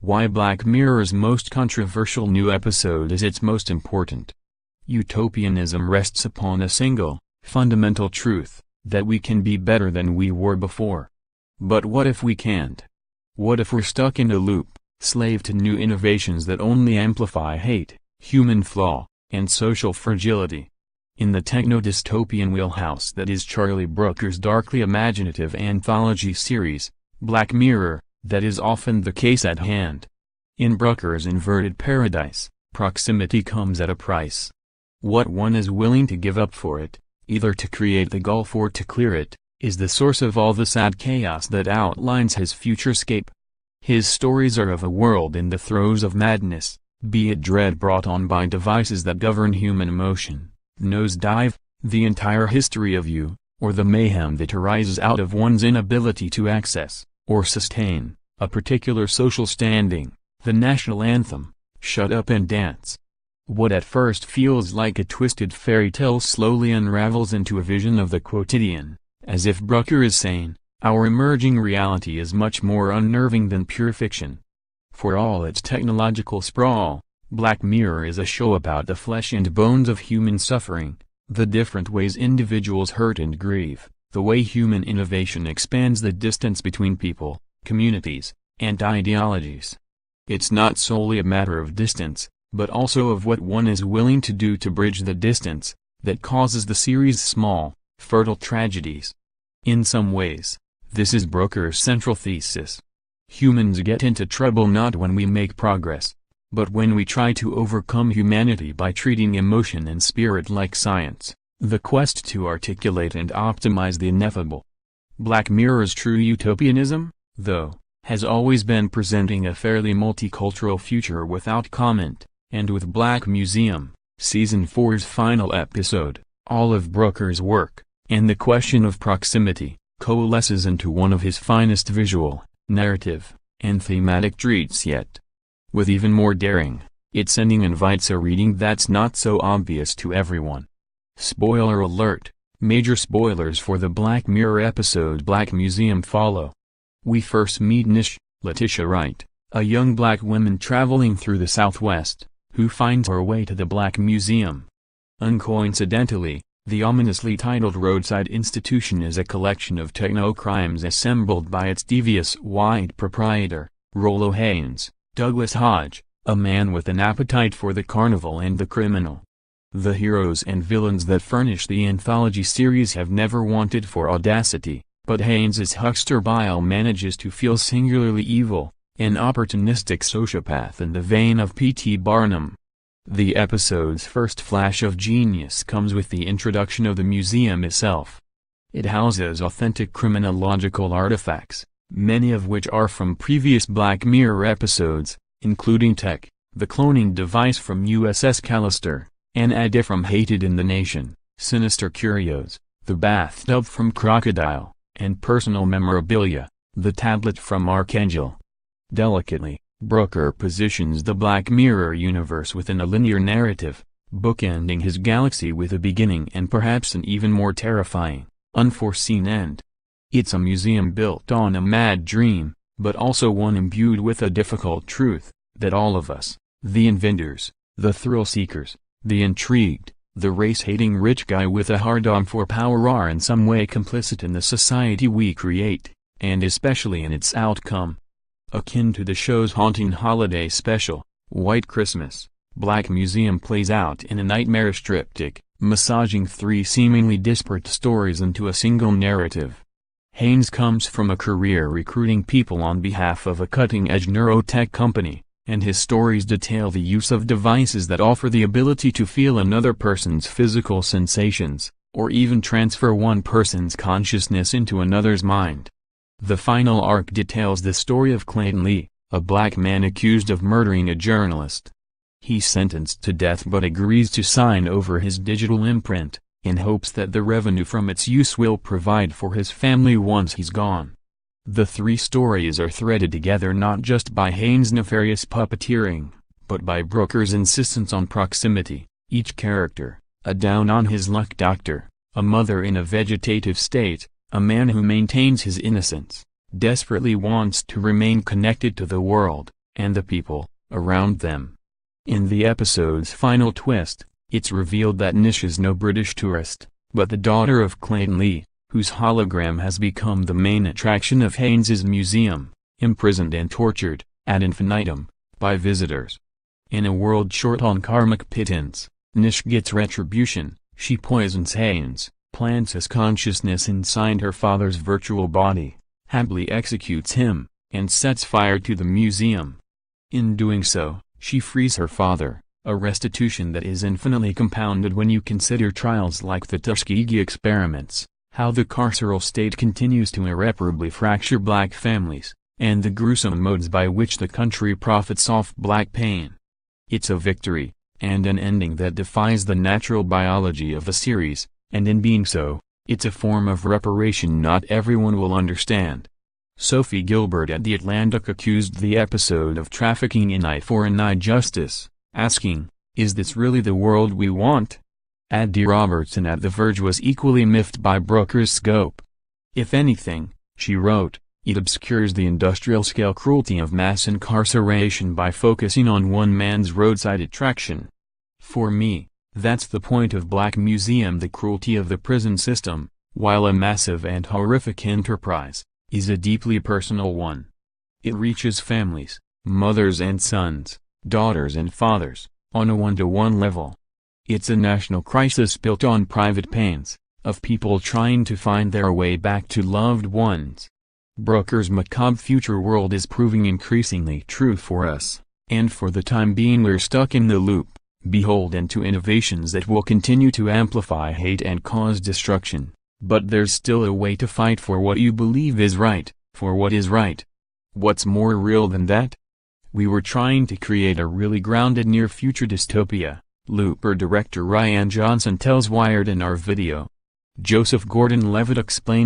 Why Black Mirror's most controversial new episode is its most important. Utopianism rests upon a single, fundamental truth, that we can be better than we were before. But what if we can't? What if we're stuck in a loop, slave to new innovations that only amplify hate, human flaw, and social fragility? In the techno-dystopian wheelhouse that is Charlie Brooker's darkly imaginative anthology series, Black Mirror, that is often the case at hand. In Brooker's inverted paradise, proximity comes at a price. What one is willing to give up for it, either to create the gulf or to clear it, is the source of all the sad chaos that outlines his futurescape. His stories are of a world in the throes of madness, be it dread brought on by devices that govern human emotion, Nosedive, the entire history of you, or the mayhem that arises out of one's inability to access, or sustain, a particular social standing, the National Anthem, Shut Up and Dance. What at first feels like a twisted fairy tale slowly unravels into a vision of the quotidian, as if Brooker is saying, our emerging reality is much more unnerving than pure fiction. For all its technological sprawl, Black Mirror is a show about the flesh and bones of human suffering, the different ways individuals hurt and grieve, the way human innovation expands the distance between people, communities, and ideologies. It's not solely a matter of distance, but also of what one is willing to do to bridge the distance, that causes the series' small, fertile tragedies. In some ways, this is Brooker's central thesis. Humans get into trouble not when we make progress, but when we try to overcome humanity by treating emotion and spirit like science, the quest to articulate and optimize the ineffable. Black Mirror's true utopianism, though, has always been presenting a fairly multicultural future without comment. And with Black Museum, Season 4's final episode, all of Brooker's work, and the question of proximity, coalesces into one of his finest visual, narrative, and thematic treats yet. With even more daring, its ending invites a reading that's not so obvious to everyone. Spoiler alert, major spoilers for the Black Mirror episode Black Museum follow. We first meet Nish, Letitia Wright, a young black woman traveling through the Southwest, who finds her way to the Black Museum. Uncoincidentally, the ominously titled roadside institution is a collection of techno-crimes assembled by its devious white proprietor, Rollo Haynes, Douglas Hodge, a man with an appetite for the carnival and the criminal. The heroes and villains that furnish the anthology series have never wanted for audacity, but Haynes's huckster bile manages to feel singularly evil, an opportunistic sociopath in the vein of P.T. Barnum. The episode's first flash of genius comes with the introduction of the museum itself. It houses authentic criminological artifacts, many of which are from previous Black Mirror episodes, including Tech, the cloning device from USS Callister, an idea from Hated in the Nation, sinister curios, the bathtub from Crocodile, and personal memorabilia, the tablet from Archangel. Delicately, Brooker positions the Black Mirror universe within a linear narrative, bookending his galaxy with a beginning and perhaps an even more terrifying, unforeseen end. It's a museum built on a mad dream, but also one imbued with a difficult truth, that all of us, the inventors, the thrill-seekers, the intrigued, the race-hating rich guy with a hard-on for power are in some way complicit in the society we create, and especially in its outcome. Akin to the show's haunting holiday special, White Christmas, Black Museum plays out in a nightmarish triptych, massaging three seemingly disparate stories into a single narrative. Haynes comes from a career recruiting people on behalf of a cutting-edge neurotech company, and his stories detail the use of devices that offer the ability to feel another person's physical sensations, or even transfer one person's consciousness into another's mind. The final arc details the story of Clayton Lee, a black man accused of murdering a journalist. He's sentenced to death but agrees to sign over his digital imprint, in hopes that the revenue from its use will provide for his family once he's gone. The three stories are threaded together not just by Haynes' nefarious puppeteering, but by Brooker's insistence on proximity. Each character, a down-on-his-luck doctor, a mother in a vegetative state, a man who maintains his innocence, desperately wants to remain connected to the world, and the people around them. In the episode's final twist, it's revealed that Nish is no British tourist, but the daughter of Clayton Lee, whose hologram has become the main attraction of Haynes's museum, imprisoned and tortured, ad infinitum, by visitors. In a world short on karmic pittance, Nish gets retribution. She poisons Haynes, plants his consciousness inside her father's virtual body, happily executes him, and sets fire to the museum. In doing so, she frees her father, a restitution that is infinitely compounded when you consider trials like the Tuskegee experiments, how the carceral state continues to irreparably fracture black families, and the gruesome modes by which the country profits off black pain. It's a victory, and an ending that defies the natural biology of the series, and in being so, it's a form of reparation not everyone will understand. Sophie Gilbert at The Atlantic accused the episode of trafficking in eye for an eye justice, asking, "Is this really the world we want?" Addy Robertson at The Verge was equally miffed by Brooker's scope. "If anything," she wrote, "it obscures the industrial-scale cruelty of mass incarceration by focusing on one man's roadside attraction. For me, that's the point of Black Museum. The cruelty of the prison system, while a massive and horrific enterprise, is a deeply personal one. It reaches families, mothers and sons, daughters and fathers, on a one-to-one level. It's a national crisis built on private pains, of people trying to find their way back to loved ones." Brooker's macabre future world is proving increasingly true for us, and for the time being we're stuck in the loop, beholden to innovations that will continue to amplify hate and cause destruction. But there's still a way to fight for what you believe is right, for what is right. What's more real than that? We were trying to create a really grounded near-future dystopia, Looper director Ryan Johnson tells Wired in our video. Joseph Gordon-Levitt explained.